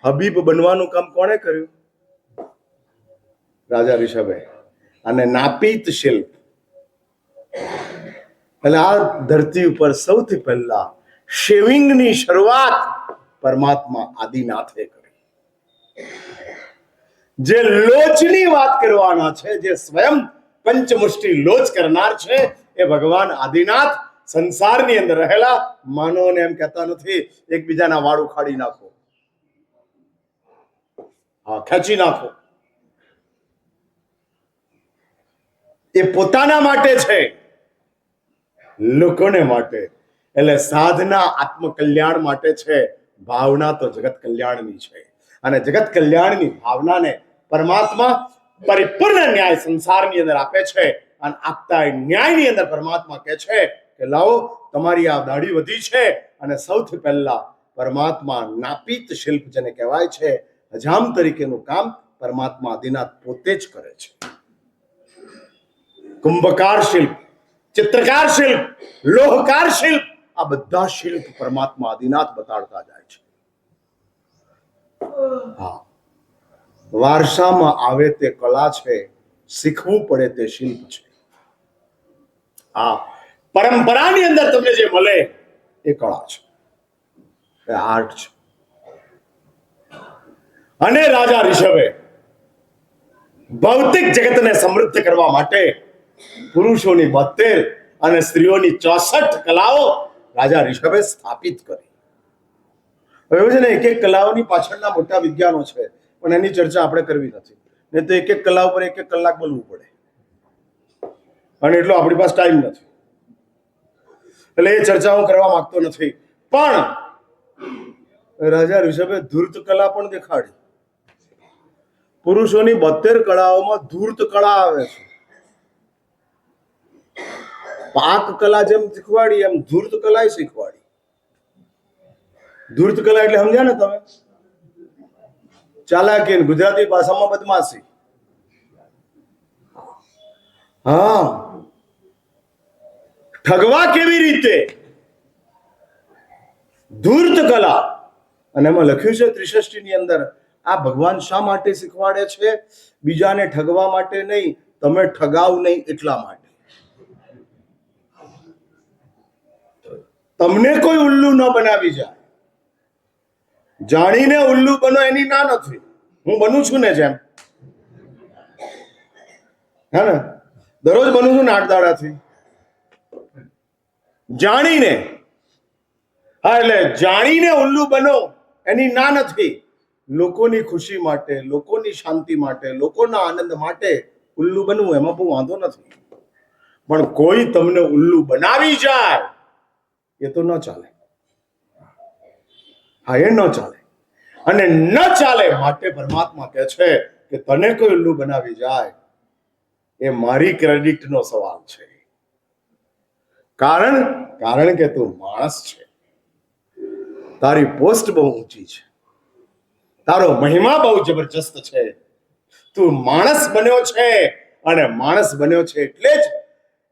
હબીબ બનવાનું કામ કોણે કર્યું? રાજા ઋષભે. અને નાપીત શિલ્પ, એટલે આ ધરતી ઉપર સૌથી પહેલા શેવિંગની શરૂઆત પરમાત્મા આદિનાથે કરી. જે લોચની વાત કરવાના છે, જે સ્વયં પંચમુષ્ટિ લોચ કરનાર છે, એ ભગવાન આદિનાથ સંસારની અંદર રહેલા માનવોને એમ કહેતા નથી એકબીજાના વાળ ઉખાડી નાખો, હા ખેંચી નાખો. એ પોતાના માટે છે, લોકોને માટે. એટલે સાધના આત્મકલ્યાણ માટે છે, ભાવના તો જગત કલ્યાણની છે. અને જગત કલ્યાણની ભાવનાને પરમાત્મા પરિપૂર્ણ ન્યાય સંસારની અંદર આપે છે. અને આપતા ન્યાયની અંદર પરમાત્મા કહે છે કે લાવો, તમારી આ દાઢી વધી છે. અને સૌથી પહેલા પરમાત્મા નાપીત શિલ્પ જેને કહેવાય છે, હજામ તરીકેનું કામ પરમાત્મા આદિનાથ પોતે જ કરે છે. કુંભકાર શિલ્પ, ચિત્રકાર શિલ્પ, લોહકાર શિલ્પ, આ બધા શિલ્પ પરમાત્મા આદિનાથ બતાડતા જાય છે. હા, વારસામાં આવે તે કલા છે, શીખવું પડે તે શિલ્પ છે. હા, પરંપરાની અંદર તમને જે મળે એ કળા છે, એ આર્ટ છે. અને રાજા ઋષભે ભૌતિક જગતને સમૃદ્ધ કરવા માટે પુરુષોની 72 અને સ્ત્રીઓની 64 કલાઓ રાજા ઋષભે સ્થાપિત કરી. હવે એવું છે ને, એક એક કલાઓની પાછળના મોટા વિજ્ઞાનો છે, પણ એની ચર્ચા આપણે કરવી નથી. નહીં તો એક એક કલા ઉપર એક કલાક બોલવું પડે, અને એટલો આપણી પાસે ટાઈમ નથી. એટલે એ ચર્ચા હું કરવા માંગતો નથી. પણ રાજા ઋષભે ધૂર્ત કલા પણ દેખાડી. પુરુષોની 72 કળાઓમાં ધૂર્ત કળા આવે છે. પાક કલા જેમ શીખવાડી એમ ધૂર્ત કલા શીખવાડી. ધૂર્ત કલા એટલે સમજ્યા ને તમે? ચાલાકી, ગુજરાતી ભાષામાં બદમાશી. હા, ઠગવા કેવી રીતે, ધૂર્ત કલા. અને એમાં લખ્યું છે 63 ની અંદર, આ ભગવાન શા માટે શીખવાડે છે? બીજાને ઠગવા માટે નહીં, તમે ઠગાવ નહીં એટલા માટે. તમને કોઈ ઉલ્લુ ન બનાવી જાય. જાણીને ઉલ્લુ બનો એની ના નથી. હું બનું છું ને, જેમ હે ને, દરરોજ બનું છું ને 8 દાડાથી જાણીને. હા, એટલે જાણીને ઉલ્લુ બનો એની ના નથી. લોકોની ખુશી માટે, લોકોની શાંતિ માટે, લોકોના આનંદ માટે ઉલ્લુ બનવું, એમાં બહુ વાંધો નથી. પણ કોઈ તમને ઉલ્લુ બનાવી જાય એ તો ન ચાલે. હા, એ ન ચાલે. અને ન ચાલે માટે પરમાત્મા કહે છે કે તને કોઈ ઉલ્લુ બનાવી જાય એ મારી ક્રેડિટનો સવાલ છે. કારણ કે તું માણસ છે, તારી પોસ્ટ બહુ ઊંચી છે, તારો મહિમા બહુ જબરજસ્ત છે. તું માણસ બન્યો છે, અને માણસ બન્યો છે એટલે જ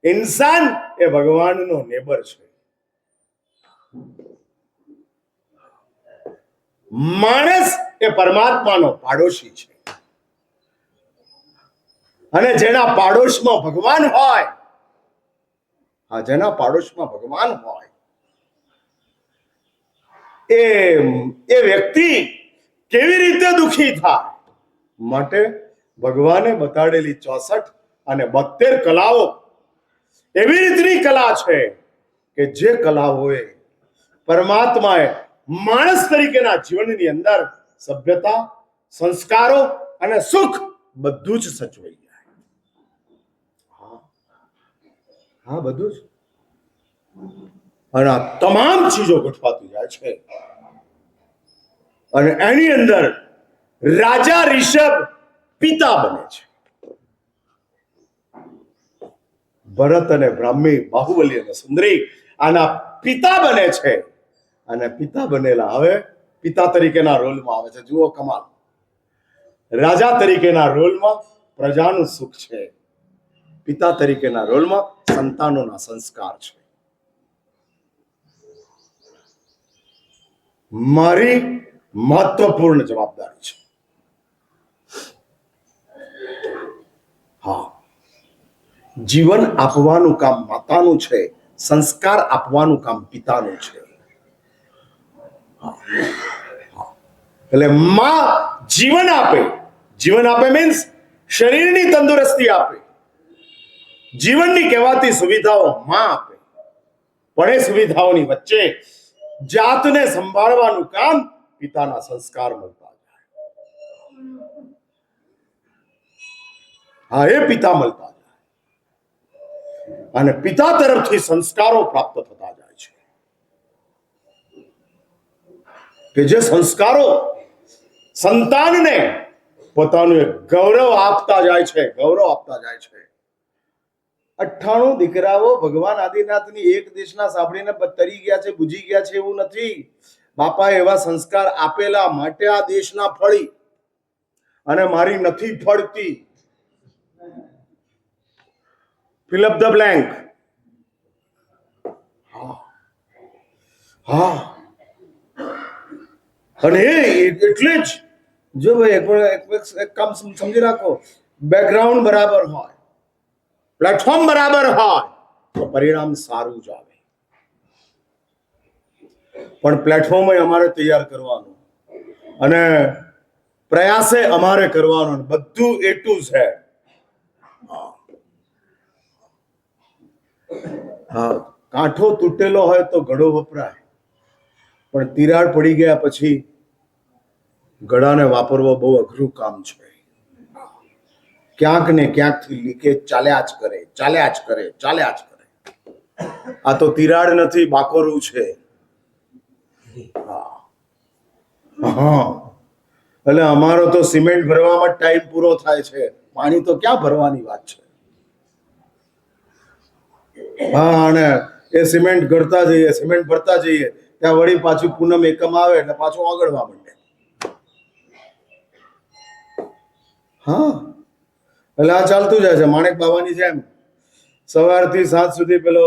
ઇન્સાન એ ભગવાનનો નેબર છે. માણસ એ પરમાત્માનો પાડોશી છે. અને જેના પાડોશમાં ભગવાન હોય, હા, જેના પાડોશમાં ભગવાન હોય, એ વ્યક્તિ કેવી રીતે દુખી થાય? માટે ભગવાને બતાડેલી 64 અને 72 કલાઓ એવી રીતની કલા છે કે જે કલાઓએ પરમાત્માએ માણસ તરીકેના જીવનની અંદર સભ્યતા, સંસ્કારો અને સુખ બધું જ સચવાઈ જાય. હા, બધું જ. અને આ તમામ ચીજો ગોઠવાતી જાય છે અને એની અંદર રાજા ઋષભ પિતા બને છે. ભરત અને બ્રાહ્મી, બાહુબલી અને સુંદરી આના પિતા બને છે અને પિતા બનેલા હવે પિતા તરીકેના રોલમાં આવે છે. જુઓ કમાલ. રાજા તરીકેના રોલમાં પ્રજાનું સુખ છે, પિતા તરીકેના રોલમાં સંતાનોના સંસ્કાર છે. મારી મહત્વપૂર્ણ જવાબદારી છે. હા, જીવન આપવાનું કામ માતાનું છે, સંસ્કાર આપવાનું કામ પિતાનું છે. એટલે માં જીવન આપે. જીવન આપે મીન્સ શરીરની તંદુરસ્તી આપે. જીવનની કહેવાતી સુવિધાઓ માં આપે, પણ એ સુવિધાઓની વચ્ચે જાતને સંભાળવાનું કામ પિતાના સંસ્કાર મળતા જાય. હા, એ પિતા મળતા જાય અને પિતા તરફથી સંસ્કારો પ્રાપ્ત થતા જાય છે કે જે સંસ્કારો સંતાનને પોતાનું એક ગૌરવ આપતા જાય છે, ગૌરવ આપતા જાય છે. 98 દીકરાઓ ભગવાન આદિનાથની એક દેશના સાંભળીને તરી ગયા છે, બુજી ગયા છે એવું નથી. બાપાએ એવા સંસ્કાર આપેલા માટે આ દેશના ફળી અને મારી નથી ફળતી. fill up the blank. હા, અને એટલે જ જો ભાઈ એક કામ સમજી રાખો, બેકગ્રાઉન્ડ બરાબર હોય, પ્લેટફોર્મ બરાબર હોય તો પરિણામ સારું જ આવે. પણ પ્લેટફોર્મ અમારે તૈયાર કરવાનું અને પ્રયાસે અમારે કરવાનો, બધું A to Z. હા, કાંઠો તૂટેલો હોય તો ઘડો વપરાય, પણ તિરાડ પડી ગયા પછી ઘડાને વાપરવો બહુ અઘરું કામ છે. ક્યાંક ને ક્યાંકથી લીકેજ ચાલ્યા જ કરે, ચાલ્યા જ કરે, ચાલ્યા જ કરે. આ તો તિરાડ નથી, બાકોરું છે. હા, એટલે અમારો તો સિમેન્ટ ભરવામાં ટાઈમ પૂરો થાય છે, પાણી તો ક્યાં ભરવાની વાત છે. હા, અને એ સિમેન્ટ ગળતા જઈએ, સિમેન્ટ ભરતા જઈએ, ત્યાં વળી પાછું પૂનમ એકમ આવે એટલે પાછું ઓગળવા માંડે. હા, એટલે આ ચાલતું જાય છે માણેક બાવાની જેમ. સવારથી સાંજ સુધી પેલો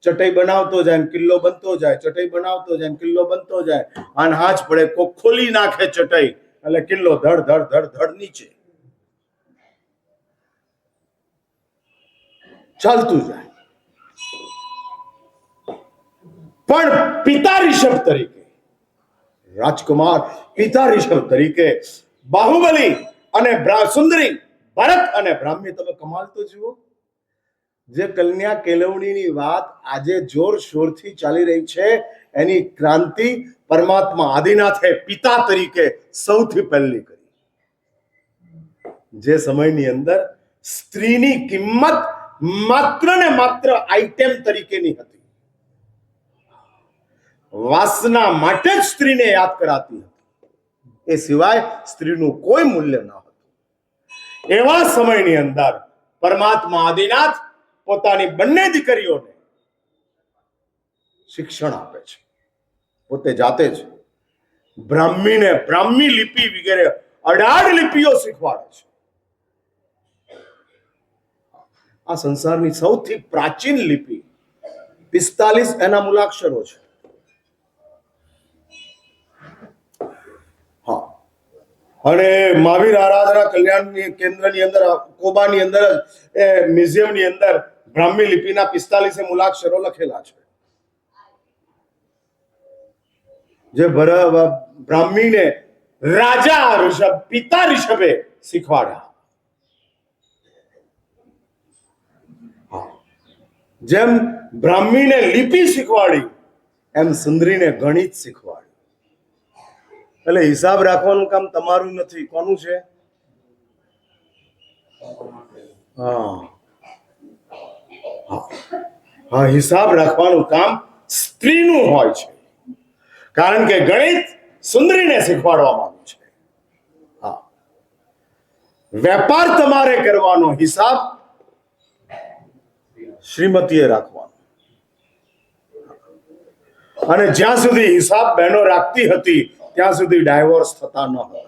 ચટાઈ બનાવતો જાય, કિલ્લો બનતો જાય, ચટાઈ બનાવતો જાય, કિલ્લો બનતો જાય. અને હાથ પડે કોક ખોલી નાખે ચટાઈ એટલે કિલ્લો ધડ ધડ ધડ ધડ નીચે ચાલતું જાય. પણ પિતા ઋષભ તરીકે, રાજકુમાર પિતા ઋષભ તરીકે બાહુબલી અને સુંદરી, ભરત અને બ્રાહ્મી, તમે કમાલ તો જુઓ. જે કન્યા કેળવણીની વાત આજે જોર શોરથી ચાલી રહી છે, એની ક્રાંતિ પરમાત્મા આદિનાથે પિતા તરીકે સૌથી પહેલી કરી. જે સમયની અંદર સ્ત્રીની કિંમત માત્ર ને માત્ર આઇટેમ તરીકેની હતી, વાસના માટે જ સ્ત્રીને યાદ કરાતી હતી, એ સિવાય સ્ત્રીનું કોઈ મૂલ્ય ન હતું. એવા સમયની અંદર પરમાત્મા આદિનાથ પોતાની બંને દીકરીઓને શિક્ષણ આપે છે, પોતે જાતે જ. બ્રાહ્મીને બ્રાહ્મી લિપિ વગેરે 18 લિપિઓ શીખવાડે છે. આ સંસારની સૌથી પ્રાચીન લિપિ 45 એના મૂલાક્ષરો છે. હા, અને મહાવીર આરાધના કલ્યાણ કેન્દ્રની અંદર, કોબાની અંદર જ, એ મ્યુઝિયમની અંદર બ્રાહ્મી લિપિના 45 મૂલાક્ષરો લખેલા છે, જે બ્રાહ્મીને રાજા ઋષભ, પિતા ઋષભે શીખવાડ્યા. જેમ બ્રાહ્મીને લિપિ શીખવાડી એમ સુંદરીને ગણિત શીખવાડ્યું. એટલે હિસાબ રાખવાનું કામ તમારું નથી, કોનું છે? હા, હિસાબ રાખવાનું કામ સ્ત્રીનું હોય છે, કારણ કે ગણિત સુંદરીને શીખવાડવામાં આવ્યું છે. હા, વેપાર તમારે કરવાનો, હિસાબ શ્રીમતીએ રાખવાનો. અને જ્યાં સુધી હિસાબ બહેનો રાખતી હતી ત્યાં સુધી ડાયવોર્સ થતા ન હતા.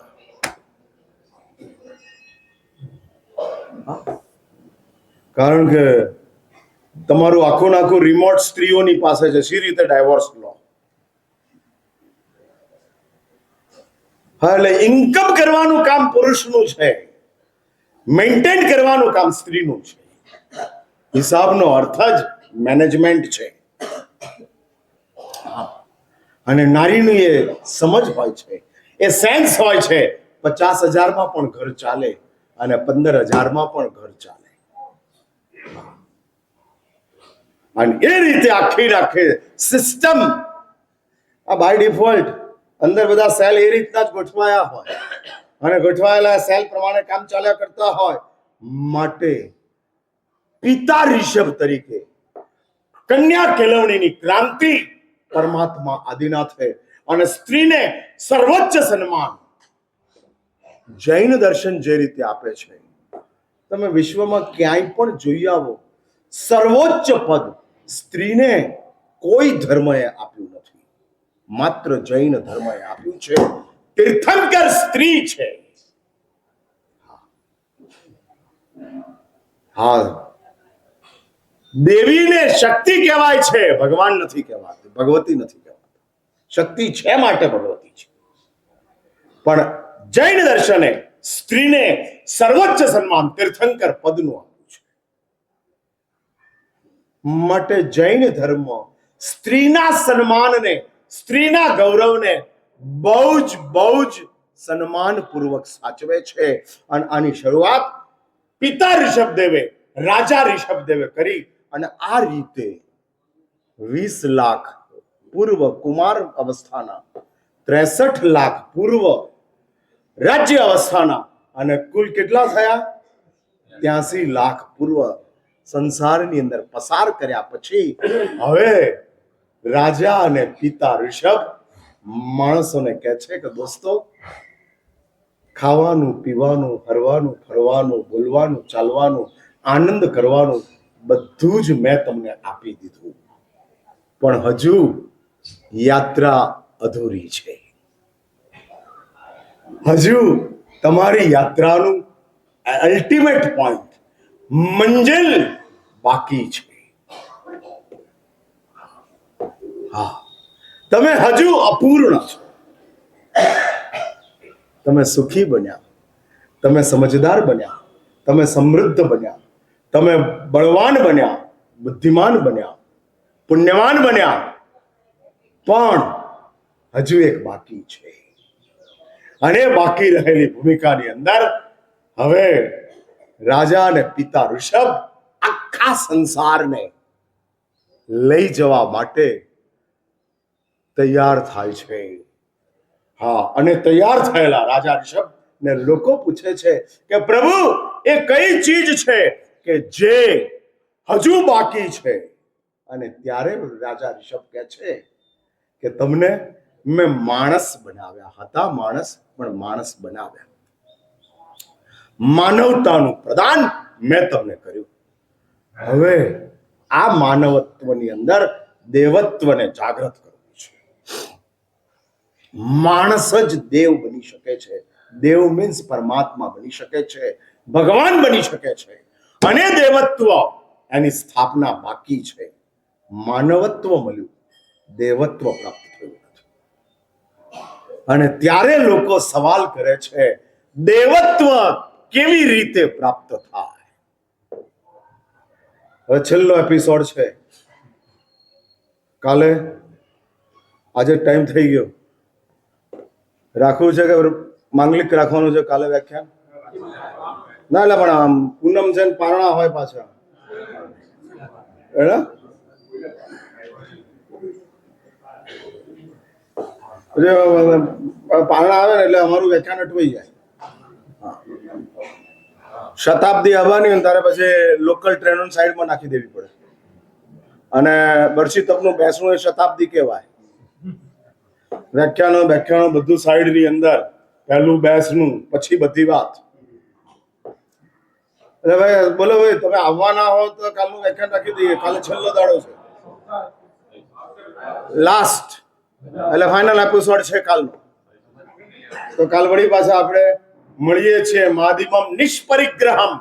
કારણ કે તમારું આખું નાખું રિમોટ સ્ત્રીઓની પાસે છે. સી રીતે ડાયવોર્સ લો? હા, એટલે ઇન્કમ કરવાનું કામ પુરુષનું છે, મેન્ટેન કરવાનું કામ સ્ત્રીનું છે. હિસાબનો અર્થ જ મેનેજમેન્ટ છે. અને નારીનું એ સમજ હોય છે, એ સેન્સ હોય છે. 50,000 પણ ઘર ચાલે અને 15,000 પણ ઘર ચાલે. અને એ રીતે આખી સિસ્ટમ આ બાય ડિફોલ્ટ અંદર બધા સેલ એ રીતના જ ગોઠવાયા હોય અને ગોઠવાયેલા સેલ પ્રમાણે કામ ચાલ્યા કરતા હોય. માટે પિતા ઋષભ તરીકે કન્યા કેળવણીની ક્રાંતિ પરમાત્મા આદિનાથે અને સ્ત્રીને સર્વોચ્ચ સન્માન જૈન દર્શન જે રીતે આપે છે, તમે વિશ્વમાં ક્યાંય પણ જોઈ આવો, સર્વોચ્ચ પદ સ્ત્રીને કોઈ ધર્મએ આપ્યું નથી, માત્ર જૈન ધર્મએ આપ્યું છે. તીર્થંકર સ્ત્રી છે. હા, દેવીને શક્તિ કહેવાય છે, ભગવાન નથી કહેવાતી, ભગવતી નથી કહેવાતી. શક્તિ છે માટે ભગવતી છે. પણ જૈન દર્શને સ્ત્રીને સર્વોચ્ચ સન્માન તીર્થંકર પદનું આપ્યું છે. માટે જૈન ધર્મ સ્ત્રીના સન્માનને, સ્ત્રીના ગૌરવને બહુ જ સન્માનપૂર્વક સાચવે છે. અને આની શરૂઆત પિતા ઋષભદેવે, રાજા ઋષભદેવે કરી. અને આ રીતે 20 લાખ પૂર્વ કુમાર અવસ્થાના, 63 લાખ પૂર્વ રાજ્ય અવસ્થાના અને કુલ કેટલા થયા? 83 લાખ પૂર્વ સંસારની અંદર પસાર કર્યા પછી હવે રાજા અને પિતા ઋષભ માણસોને કહે છે કે દોસ્તો, ખાવાનું, પીવાનું, હરવાનું, ફરવાનું, બોલવાનું, ચાલવાનું, આનંદ કરવાનું બધું જ મેં તમને આપી દીધું, પણ હજુ યાત્રા અધૂરી છે. હજુ તમારી યાત્રાનું અલ્ટિમેટ પોઈન્ટ, મંજિલ બાકી છે. હા, તમે હજુ અપૂર્ણ છો. તમે સુખી બન્યા, તમે સમજદાર બન્યા, તમે સમૃદ્ધ બન્યા, તમે બળવાન બન્યા, બુદ્ધિમાન બન્યા, પુણ્યવાન બન્યા, પણ હજુ એક બાકી છે. અને બાકી રહેલી ભૂમિકાની અંદર હવે રાજા અને પિતા ઋષભ આખા સંસારને લઈ જવા માટે તૈયાર થાય છે. હા, અને તૈયાર થયેલા રાજા ઋષભ ને લોકો પૂછે છે કે પ્રભુ, એ કઈ ચીજ છે કે જે હજુ બાકી છે? અને ત્યારે રાજા ઋષભ કહે છે કે તમને મેં માણસ બનાવ્યા હતા, માણસ, પણ માણસ બનાવ્યા, માનવતાનું પ્રદાન મેં તમને કર્યું. હવે આ માનવત્વની અંદર દેવત્વને જાગૃત કરવું છે. માણસ જ દેવ બની શકે છે. દેવ મીન્સ પરમાત્મા બની શકે છે, ભગવાન બની શકે છે. અને દેવત્વ એની સ્થાપના બાકી છે. માનવત્વ મળ્યું, દેવત્વ પ્રાપ્ત થયું નથી. અને ત્યારે લોકો સવાલ કરે છે, દેવત્વ કેવી રીતે પ્રાપ્ત થાય? હવે છેલ્લો એપિસોડ છે. કાલે, આજે ટાઈમ થઈ ગયો, રાખવું છે કે માંગલિક રાખવાનું છે કાલે વ્યાખ્યાન? ના, એટલે પણ આમ પૂનમ છે ને પારણા હોય પાછા. એના પારણા આવે ને એટલે અમારું વ્યાખ્યાન અટવાઈ જાય. શતાબ્દી આવવાની હોય ને ત્યારે પછી લોકલ ટ્રેનો સાઈડમાં નાખી દેવી પડે. અને બરછી તપનું બેસણું એ શતાબ્દી કહેવાય. વ્યાખ્યાનો બધું સાઈડની અંદર, પહેલું બેસણું, પછી બધી વાત. એટલે ભાઈ બોલો ભાઈ, તમે આવવાના હો તો કાલનું વ્યાખ્યાન રાખી દઈએ. કાલે છેલ્લો દાડો છે, લાસ્ટ એટલે ફાઇનલ એપિસોડ છે કાલનો. તો કાલ વળી પાછા આપણે મળીએ છીએ. માધીમમ નિષ્પરિગ્રહમ